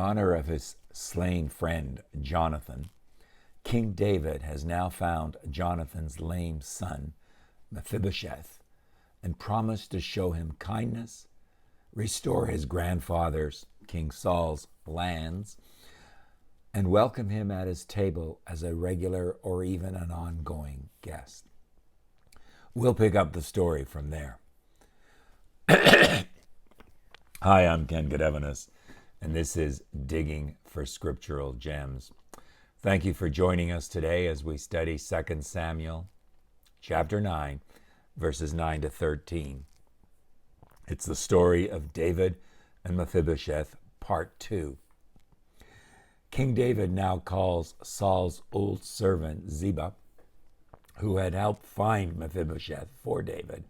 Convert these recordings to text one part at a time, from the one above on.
honor of his slain friend Jonathan, King David has now found Jonathan's lame son, Mephibosheth, and promised to show him kindness, restore his grandfather's, King Saul's, lands, and welcome him at his table as a regular or even an ongoing guest. We'll pick up the story from there. Hi, I'm Ken Godevanis, and this is Digging for Scriptural Gems. Thank you for joining us today as we study 2 Samuel chapter 9, verses 9 to 13. It's the story of David and Mephibosheth, part 2. King David now calls Saul's old servant Ziba, who had helped find Mephibosheth for David,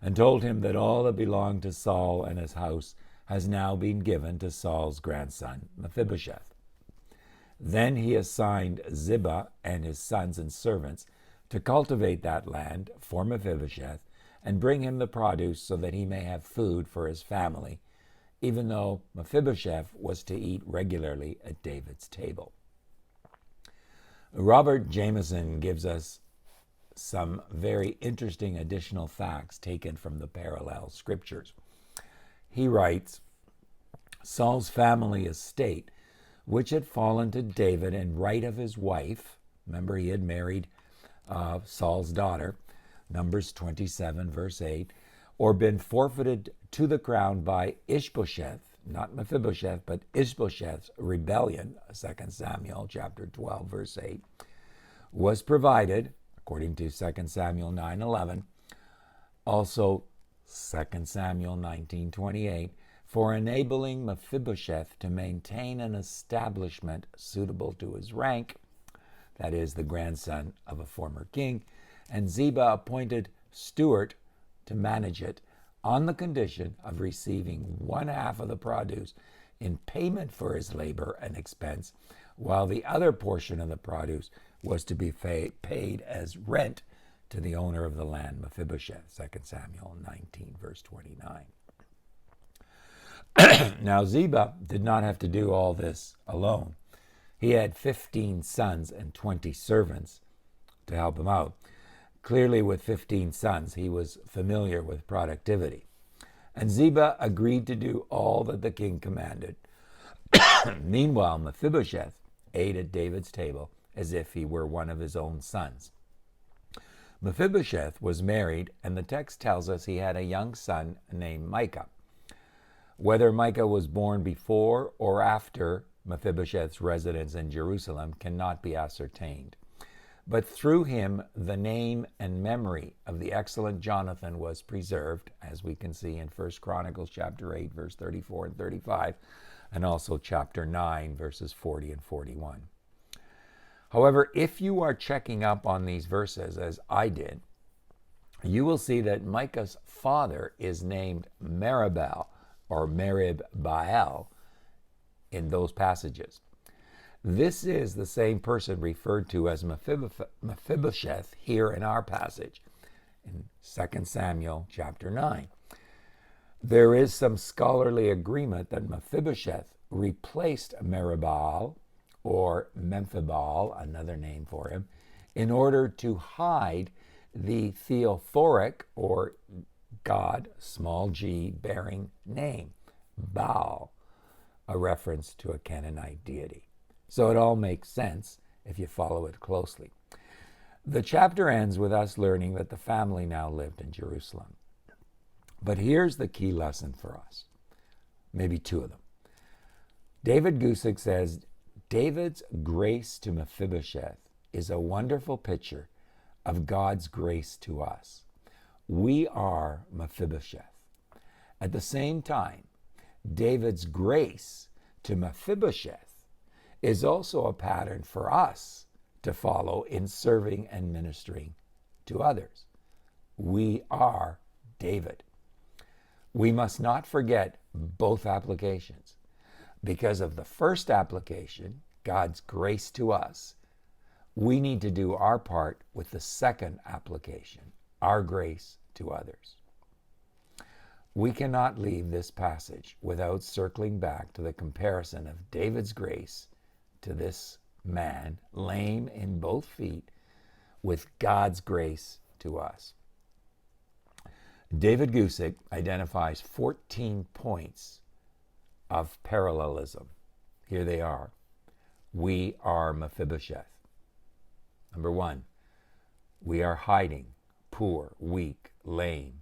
and told him that all that belonged to Saul and his house has now been given to Saul's grandson, Mephibosheth. Then he assigned Ziba and his sons and servants to cultivate that land for Mephibosheth and bring him the produce so that he may have food for his family, even though Mephibosheth was to eat regularly at David's table. Robert Jameson gives us some very interesting additional facts taken from the parallel scriptures. He writes, Saul's family estate, which had fallen to David in right of his wife, remember he had married Saul's daughter, Numbers 27, verse 8, or been forfeited to the crown by Ishbosheth, not Mephibosheth, but Ishbosheth's rebellion, 2 Samuel chapter 12, verse 8, was provided, according to 2 Samuel 9:11, also 2 Samuel 19:28, for enabling Mephibosheth to maintain an establishment suitable to his rank, that is, the grandson of a former king, and Ziba appointed steward to manage it on the condition of receiving one half of the produce in payment for his labor and expense, while the other portion of the produce was to be paid as rent to the owner of the land, Mephibosheth, 2 Samuel 19, verse 29. Now, Ziba did not have to do all this alone. He had 15 sons and 20 servants to help him out. Clearly, with 15 sons, he was familiar with productivity. And Ziba agreed to do all that the king commanded. Meanwhile, Mephibosheth ate at David's table as if he were one of his own sons. Mephibosheth was married, and the text tells us he had a young son named Micah. Whether Micah was born before or after Mephibosheth's residence in Jerusalem cannot be ascertained. But through him, the name and memory of the excellent Jonathan was preserved, as we can see in 1 Chronicles chapter 8, verse 34 and 35, and also chapter 9, verses 40 and 41. However, if you are checking up on these verses, as I did, you will see that Micah's father is named Meribbaal, or Merib-Baal, in those passages. This is the same person referred to as Mephibosheth here in our passage, in 2 Samuel chapter 9. There is some scholarly agreement that Mephibosheth replaced Meribbaal, or Memphibal, another name for him, in order to hide the theophoric, or God, small g, bearing name, Baal, a reference to a Canaanite deity. So it all makes sense if you follow it closely. The chapter ends with us learning that the family now lived in Jerusalem. But here's the key lesson for us, maybe two of them. David Gusick says, David's grace to Mephibosheth is a wonderful picture of God's grace to us. We are Mephibosheth. At the same time, David's grace to Mephibosheth is also a pattern for us to follow in serving and ministering to others. We are David. We must not forget both applications. Because of the first application, God's grace to us, we need to do our part with the second application, our grace to others. We cannot leave this passage without circling back to the comparison of David's grace to this man, lame in both feet, with God's grace to us. David Gusick identifies 14 points of parallelism. Here they are. We are Mephibosheth. Number 1, we are hiding, poor, weak, lame,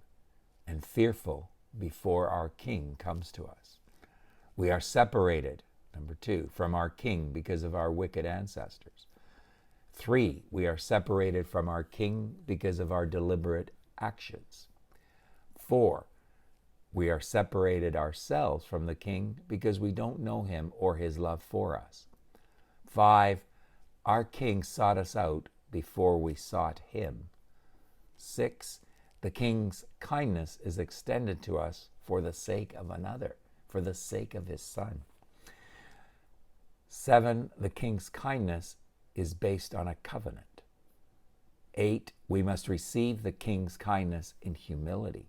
and fearful before our king comes to us. We are separated, number 2, from our king because of our wicked ancestors. 3, we are separated from our king because of our deliberate actions. 4, we are separated ourselves from the king because we don't know him or his love for us. 5, our king sought us out before we sought him. 6, the king's kindness is extended to us for the sake of another, for the sake of his son. 7, the king's kindness is based on a covenant. 8, we must receive the king's kindness in humility.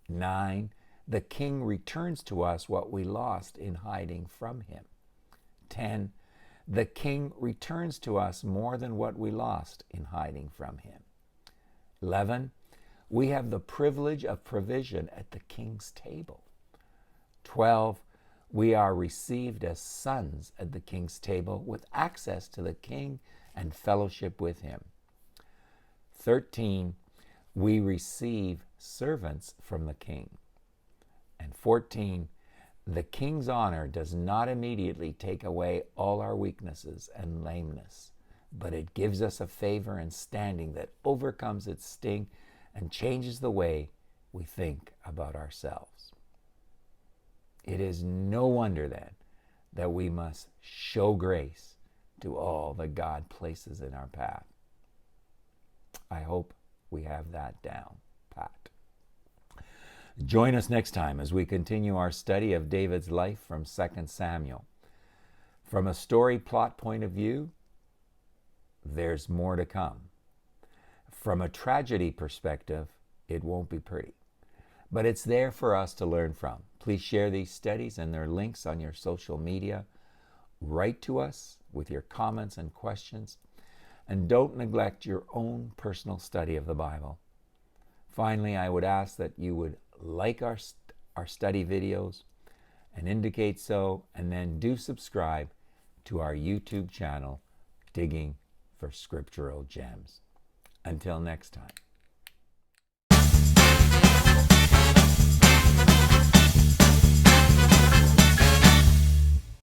9, the king returns to us what we lost in hiding from him. 10, the king returns to us more than what we lost in hiding from him. 11, we have the privilege of provision at the king's table. 12, we are received as sons at the king's table with access to the king and fellowship with him. 13, we receive servants from the king. And 14, the king's honor does not immediately take away all our weaknesses and lameness, but it gives us a favor and standing that overcomes its sting and changes the way we think about ourselves. It is no wonder then that we must show grace to all that God places in our path. I hope we have that down pat. Join us next time as we continue our study of David's life from 2 Samuel. From a story plot point of view, there's more to come. From a tragedy perspective, it won't be pretty, but it's there for us to learn from. Please share these studies and their links on your social media. Write to us with your comments and questions, and don't neglect your own personal study of the Bible. Finally, I would ask that you would like our study videos and indicate so, and then do subscribe to our YouTube channel, Digging for Scriptural Gems. Until next time.